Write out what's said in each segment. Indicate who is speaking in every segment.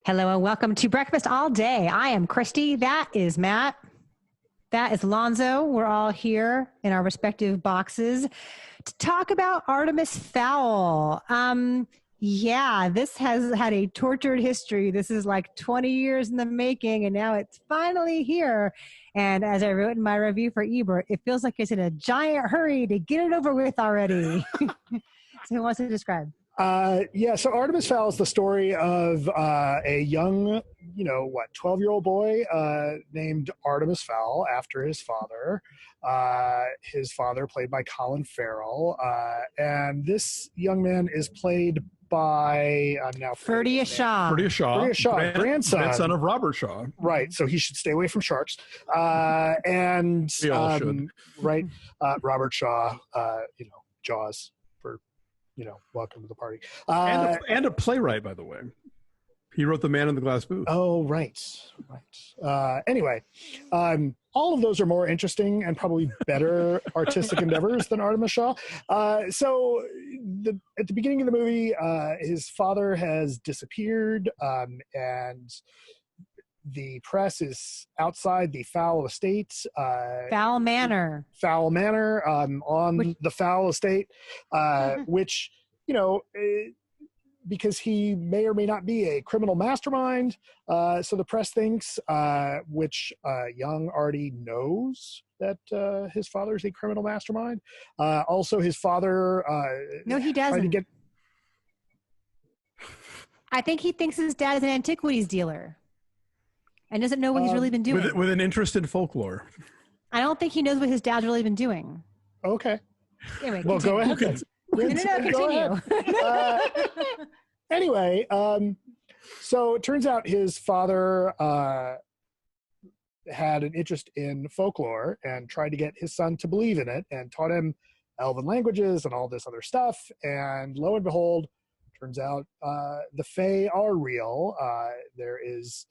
Speaker 1: Hello and welcome to Breakfast All Day. I am Christy. That is Matt. That is Alonso. We're all here in our respective boxes to talk about Artemis Fowl. This has had a tortured history. This is like 20 years in the making, and now it's finally here. And as I wrote in my review for Ebert, it feels like it's in a giant hurry to get it over with already. So who wants to describe?
Speaker 2: So Artemis Fowl is the story of a young, 12-year-old boy named Artemis Fowl after his father. His father played by Colin Farrell. And this young man is played by
Speaker 1: Ferdia Shaw.
Speaker 2: Ferdia Shaw, grandson
Speaker 3: of Robert Shaw.
Speaker 2: Right, so he should stay away from sharks.
Speaker 3: We all should.
Speaker 2: Right, Robert Shaw, Jaws. Welcome to the party.
Speaker 3: And a playwright, by the way. He wrote The Man in the Glass Booth.
Speaker 2: Oh, right. Anyway, all of those are more interesting and probably better artistic endeavors than Artemis Shaw. At the beginning of the movie, his father has disappeared, and the press is outside the Fowl estate.
Speaker 1: Fowl Manor.
Speaker 2: On the Fowl estate, which, because he may or may not be a criminal mastermind. So the press thinks, which Young already knows that his father is a criminal mastermind. Also, his father...
Speaker 1: no, he doesn't. I think he thinks his dad is an antiquities dealer and doesn't know what he's really been doing.
Speaker 3: With an interest in folklore.
Speaker 1: I don't think he knows what his dad's really been doing.
Speaker 2: Okay.
Speaker 1: Anyway,
Speaker 2: well, go ahead.
Speaker 1: Continue.
Speaker 2: Anyway, so it turns out his father had an interest in folklore and tried to get his son to believe in it and taught him elven languages and all this other stuff. And lo and behold, turns out the Fae are real. There is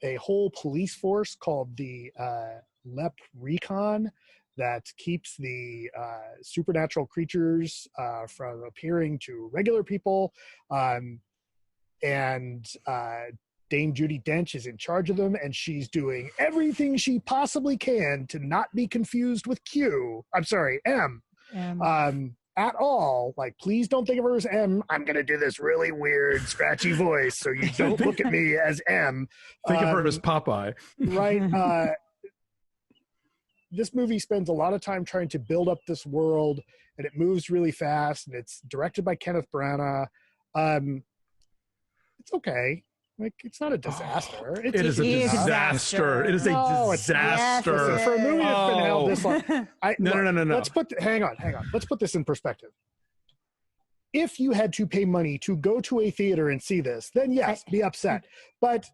Speaker 2: a whole police force called the Lemire that keeps the supernatural creatures from appearing to regular people. And Dame Judi Dench is in charge of them, and she's doing everything she possibly can to not be confused with M. At all. Like, please don't think of her as M. I'm going to do this really weird, scratchy voice so you don't look at me as M.
Speaker 3: Think of her as Popeye.
Speaker 2: Right. This movie spends a lot of time trying to build up this world, and it moves really fast, and it's directed by Kenneth Branagh. It's okay. Like, it's not a disaster.
Speaker 3: It is a disaster. It is a disaster.
Speaker 2: For a movie that's been held this long.
Speaker 3: No.
Speaker 2: Hang on. Let's put this in perspective. If you had to pay money to go to a theater and see this, then yes, be upset. But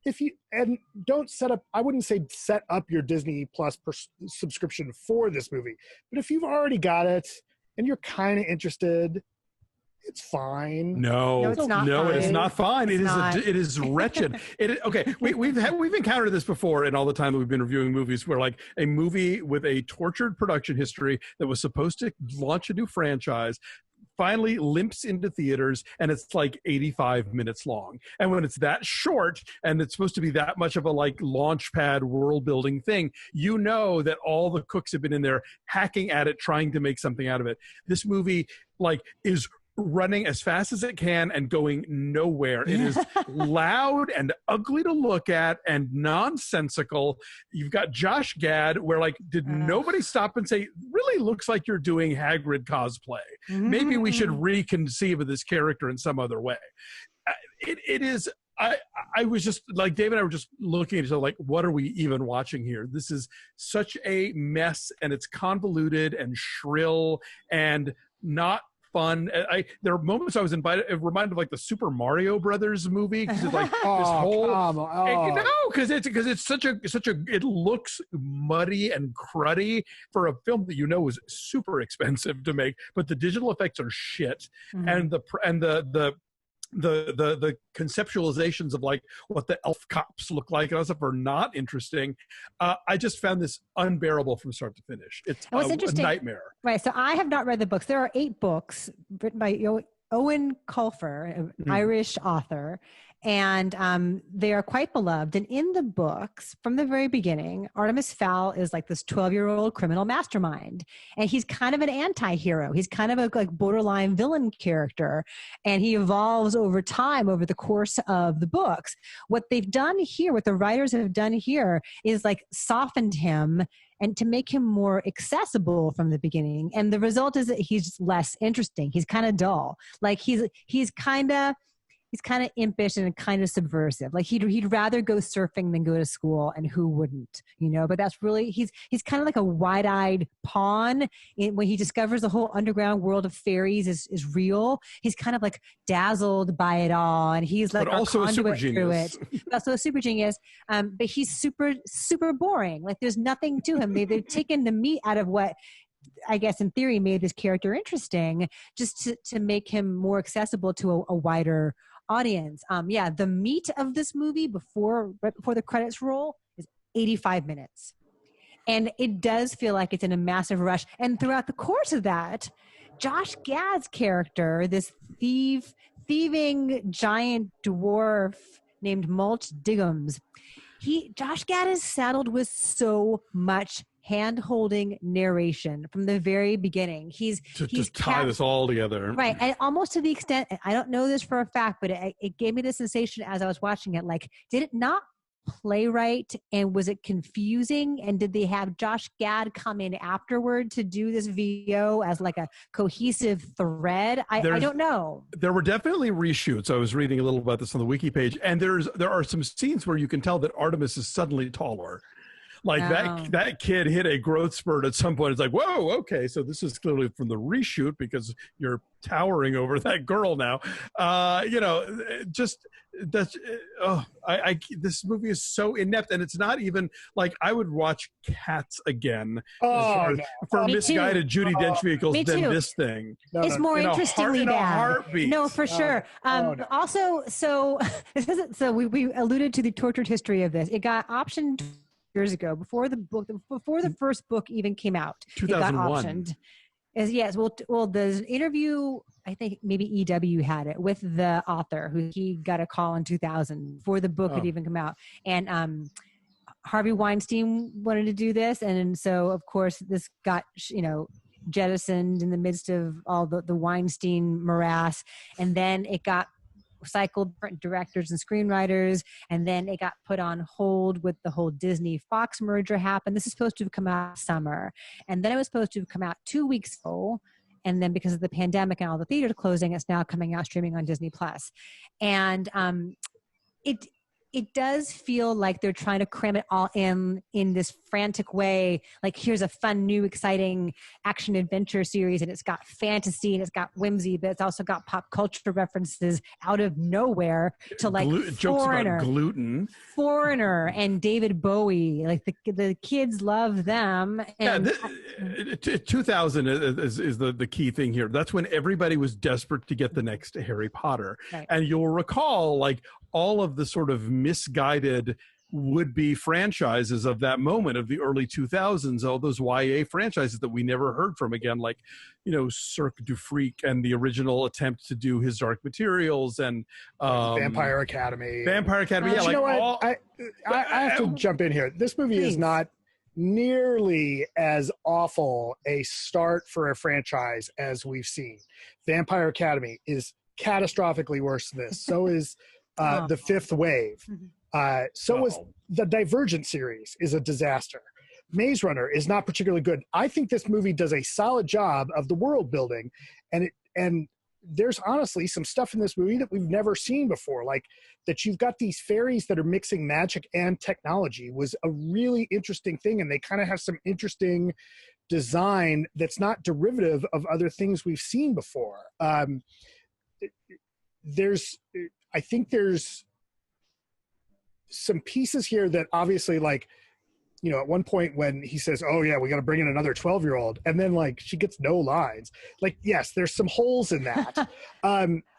Speaker 2: I wouldn't say set up your Disney Plus subscription for this movie. But if you've already got it and you're kind of interested, it's fine.
Speaker 3: No,
Speaker 1: it's not.
Speaker 3: No,
Speaker 1: fine.
Speaker 3: It is not fine. It is wretched. We've encountered this before in all the time that we've been reviewing movies, where like a movie with a tortured production history that was supposed to launch a new franchise finally limps into theaters, and it's like 85 minutes long. And when it's that short and it's supposed to be that much of a like launch pad world building thing, you know that all the cooks have been in there hacking at it, trying to make something out of it. This movie is running as fast as it can and going nowhere. It is loud and ugly to look at and nonsensical. You've got Josh Gad, where did nobody stop and say, really looks like you're doing Hagrid cosplay. Maybe we should reconceive of this character in some other way. It is. I was just Dave and I were just looking at each other what are we even watching here? This is such a mess, and it's convoluted and shrill and not fun. There are moments I was reminded of the Super Mario Brothers movie, because it's this whole because it's such a it looks muddy and cruddy for a film that was super expensive to make, but the digital effects are shit, and the conceptualizations of what the elf cops look like and all stuff are not interesting. I just found this unbearable from start to finish. It's a nightmare.
Speaker 1: Right. So I have not read the books. There are 8 books written by Owen Colfer, an Irish author, and they are quite beloved. And in the books, from the very beginning, Artemis Fowl is like this 12-year-old criminal mastermind, and he's kind of an anti-hero. He's kind of a like borderline villain character, and he evolves over time over the course of the books. What they've done here, what the writers have done here, is like softened him and to make him more accessible from the beginning. And the result is that he's less interesting. He's kind of dull. Like he's kind of impish and kind of subversive. Like he'd rather go surfing than go to school, and who wouldn't, you know? But that's really, he's kind of like a wide-eyed pawn when he discovers the whole underground world of fairies is real. He's kind of like dazzled by it all, and he's like,
Speaker 3: but also a super genius.
Speaker 1: Also a super genius. But he's super, super boring. Like there's nothing to him. They've taken the meat out of what I guess in theory made this character interesting, just to make him more accessible to a wider audience. The meat of this movie right before the credits roll is 85 minutes. And it does feel like it's in a massive rush. And throughout the course of that, Josh Gad's character, this thieving giant dwarf named Mulch Diggums, Josh Gad is saddled with so much hand-holding narration from the very beginning. He's
Speaker 3: tie this all together,
Speaker 1: right? And almost to the extent, I don't know this for a fact, but it gave me the sensation as I was watching it, like, did it not play right, and was it confusing, and did they have Josh Gad come in afterward to do this VO as like a cohesive thread? I don't know.
Speaker 3: There were definitely reshoots. I was reading a little about this on the wiki page, and there are some scenes where you can tell that Artemis is suddenly taller. Like that kid hit a growth spurt at some point. It's like, whoa, okay, so this is clearly from the reshoot because you're towering over that girl now. This movie is so inept, and it's not even like I would watch Cats again for misguided Judi Dench vehicles than this thing.
Speaker 1: It's more interestingly bad.
Speaker 3: In a heartbeat.
Speaker 1: No, for sure. Also, so we alluded to the tortured history of this. It got optioned years ago, before the first book even came out.
Speaker 3: 2001.
Speaker 1: It got optioned. Well, the interview, I think maybe EW had it with the author, who he got a call in 2000 before the book had even come out. And Harvey Weinstein wanted to do this, and so of course this got jettisoned in the midst of all the Weinstein morass, and then it got cycled different directors and screenwriters, and then it got put on hold with the whole Disney Fox merger happened. This is supposed to have come out summer, and then it was supposed to have come out 2 weeks ago, and then because of the pandemic and all the theaters closing, it's now coming out streaming on Disney Plus. And it does feel like they're trying to cram it all in this frantic way. Like, here's a fun, new, exciting action adventure series, and it's got fantasy and it's got whimsy, but it's also got pop culture references out of nowhere to like
Speaker 3: jokes about gluten,
Speaker 1: Foreigner, and David Bowie. Like the kids love them. And
Speaker 3: 2000 is the key thing here. That's when everybody was desperate to get the next Harry Potter, right. And you'll recall like all of the sort of misguided would-be franchises of that moment of the early 2000s, all those YA franchises that we never heard from again, like, Cirque du Freak and the original attempt to do His Dark Materials and
Speaker 2: Vampire Academy.
Speaker 3: I
Speaker 2: have to jump in here. This movie is not nearly as awful a start for a franchise as we've seen. Vampire Academy is catastrophically worse than this. So is The Fifth Wave. Was the Divergent series is a disaster. Maze Runner is not particularly good. I think this movie does a solid job of the world building, and there's honestly some stuff in this movie that we've never seen before, like that you've got these fairies that are mixing magic and technology was a really interesting thing, and they kind of have some interesting design that's not derivative of other things we've seen before. I think there's some pieces here that obviously, like, at one point when he says, oh yeah, we got to bring in another 12-year-old, and then like she gets no lines. Like, yes, there's some holes in that.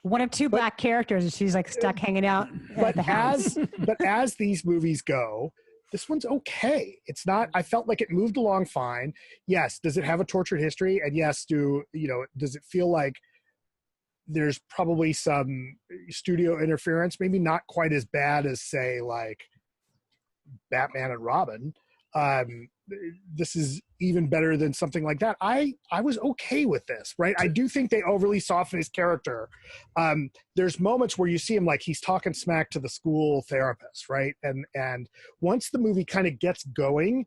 Speaker 1: One of two black characters, and she's like stuck hanging out at the house.
Speaker 2: But as these movies go, this one's okay. It's not, I felt like it moved along fine. Yes. Does it have a tortured history? And yes, does it feel like there's probably some studio interference, maybe not quite as bad as, say, like Batman and Robin. This is even better than something like that. I was okay with this, right? I do think they overly soften his character. There's moments where you see him like he's talking smack to the school therapist, right? And once the movie kind of gets going,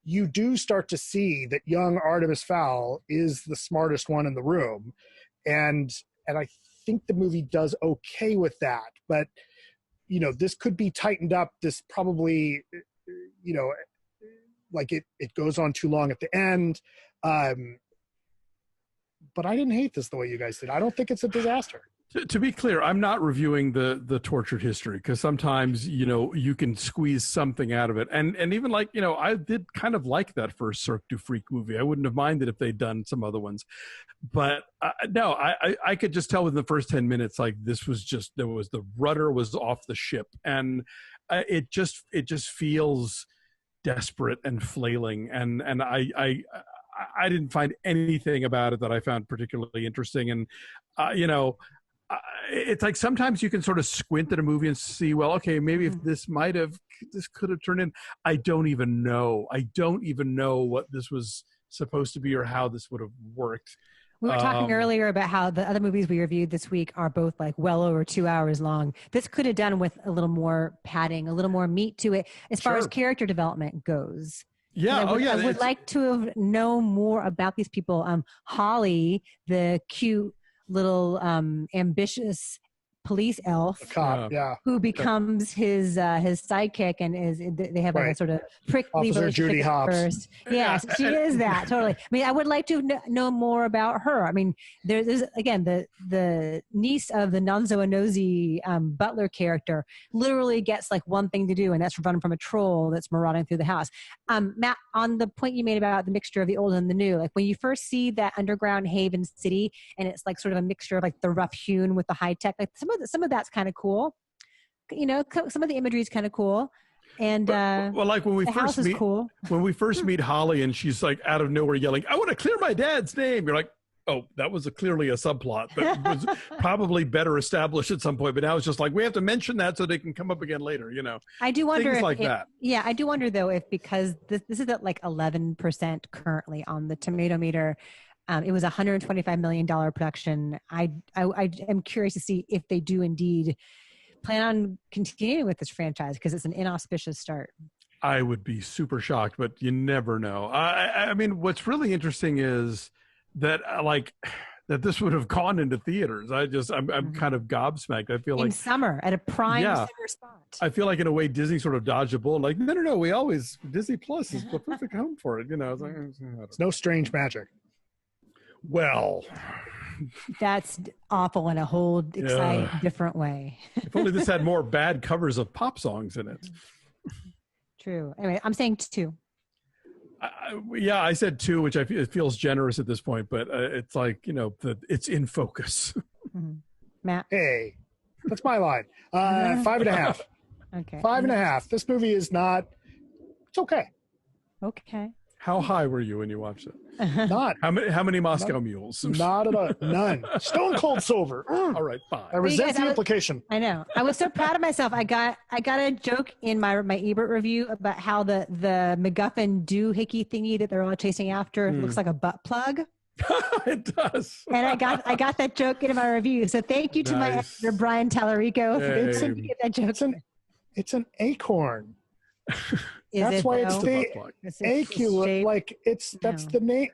Speaker 2: you do start to see that young Artemis Fowl is the smartest one in the room. And I think the movie does okay with that. But, you know, this could be tightened up. This probably, you know, like it goes on too long at the end. But I didn't hate this the way you guys did. I don't think it's a disaster.
Speaker 3: To be clear, I'm not reviewing the tortured history, because sometimes, you know, you can squeeze something out of it. And even like, you know, I did kind of like that first Cirque du Freak movie. I wouldn't have minded if they'd done some other ones. But no, I could just tell within the first 10 minutes, like this was just, the rudder was off the ship. And it just feels desperate and flailing. And I didn't find anything about it that I found particularly interesting. And, you know, it's like sometimes you can sort of squint at a movie and see, well, okay, maybe if this could have turned in. I don't even know what this was supposed to be or how this would have worked.
Speaker 1: We were talking earlier about how the other movies we reviewed this week are both like well over 2 hours long. This could have done with a little more padding, a little more meat to it as far as character development goes.
Speaker 3: Yeah.
Speaker 1: I would like to know more about these people. Holly, the cute little ambitious police elf,
Speaker 2: Cop,
Speaker 1: who becomes his sidekick, and they have like a sort of prickly
Speaker 2: Judi
Speaker 1: first. Yes, she is that totally. I mean, I would like to know more about her. I mean, there's again the niece of the Nonzo Anozi butler character literally gets like one thing to do, and that's running from a troll that's marauding through the house. Matt, on the point you made about the mixture of the old and the new, like when you first see that underground Haven City, and it's like sort of a mixture of like the rough hewn with the high tech, like some of that's kind of cool, you know. Some of the imagery is kind of cool, and
Speaker 3: well, like when we first meet Holly, and she's like out of nowhere yelling, "I want to clear my dad's name." You're like, oh, that was clearly a subplot that was probably better established at some point. But now it's just like we have to mention that so they can come up again later. You know,
Speaker 1: I do wonder
Speaker 3: things like that.
Speaker 1: Yeah, I do wonder though if because this is at like 11% currently on the tomato meter. It was a $125 million production. I am curious to see if they do indeed plan on continuing with this franchise, because it's an inauspicious start.
Speaker 3: I would be super shocked, but you never know. I mean, what's really interesting is that that this would have gone into theaters. I'm kind of gobsmacked. I feel like in
Speaker 1: summer at a prime summer spot.
Speaker 3: I feel like in a way Disney sort of dodged a bullet. Like no, Disney Plus is the perfect home for it. You know,
Speaker 2: it's no strange magic.
Speaker 3: Well,
Speaker 1: that's awful in a whole exciting different way.
Speaker 3: If only this had more bad covers of pop songs in it.
Speaker 1: True. Anyway, I'm saying 2.
Speaker 3: I said 2, which it feels generous at this point, but it's like, you know, it's in focus.
Speaker 1: Mm-hmm. Matt?
Speaker 2: Hey, that's my line. 5.5.
Speaker 1: Okay.
Speaker 2: 5.5. This movie is not, it's okay.
Speaker 1: Okay.
Speaker 3: How high were you when you watched it?
Speaker 2: Not.
Speaker 3: How many Moscow mules?
Speaker 2: Not at all. None. Stone cold sober.
Speaker 3: All right, fine.
Speaker 2: I resent the implication.
Speaker 1: I know. I was so proud of myself. I got a joke in my Ebert review about how the MacGuffin doohickey thingy that they're all chasing after looks like a butt plug.
Speaker 3: It does.
Speaker 1: And I got that joke in my review. So thank you to my editor Brian Tallarico for get that joke.
Speaker 2: It's an acorn.
Speaker 1: That's
Speaker 2: why it's the aculum. Like that's the name.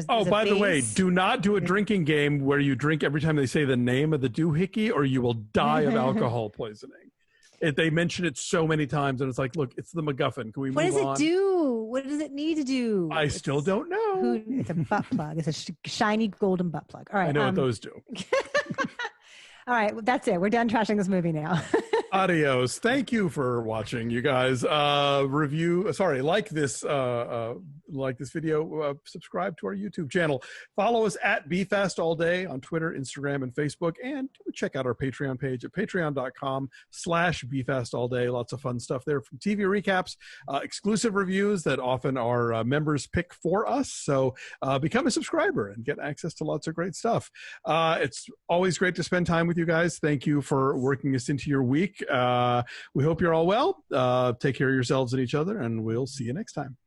Speaker 3: By the way, do not do a drinking game where you drink every time they say the name of the doohickey, or you will die of alcohol poisoning. They mention it so many times, and it's like, look, it's the MacGuffin. Can we move on?
Speaker 1: What does it do? What does it need to do?
Speaker 3: I still don't know.
Speaker 1: It's a butt plug. It's a shiny golden butt plug. All right.
Speaker 3: I know what those do.
Speaker 1: All right, that's it. We're done trashing this movie now.
Speaker 3: Adios. Thank you for watching, you guys. Like this video, subscribe to our YouTube channel. Follow us at BeFastAllDay on Twitter, Instagram, and Facebook, and check out our Patreon page at patreon.com/BeFastAllDay. Lots of fun stuff there from TV recaps, exclusive reviews that often our members pick for us. So become a subscriber and get access to lots of great stuff. It's always great to spend time with you guys. Thank you for working us into your week. We hope you're all well. Take care of yourselves and each other, and we'll see you next time.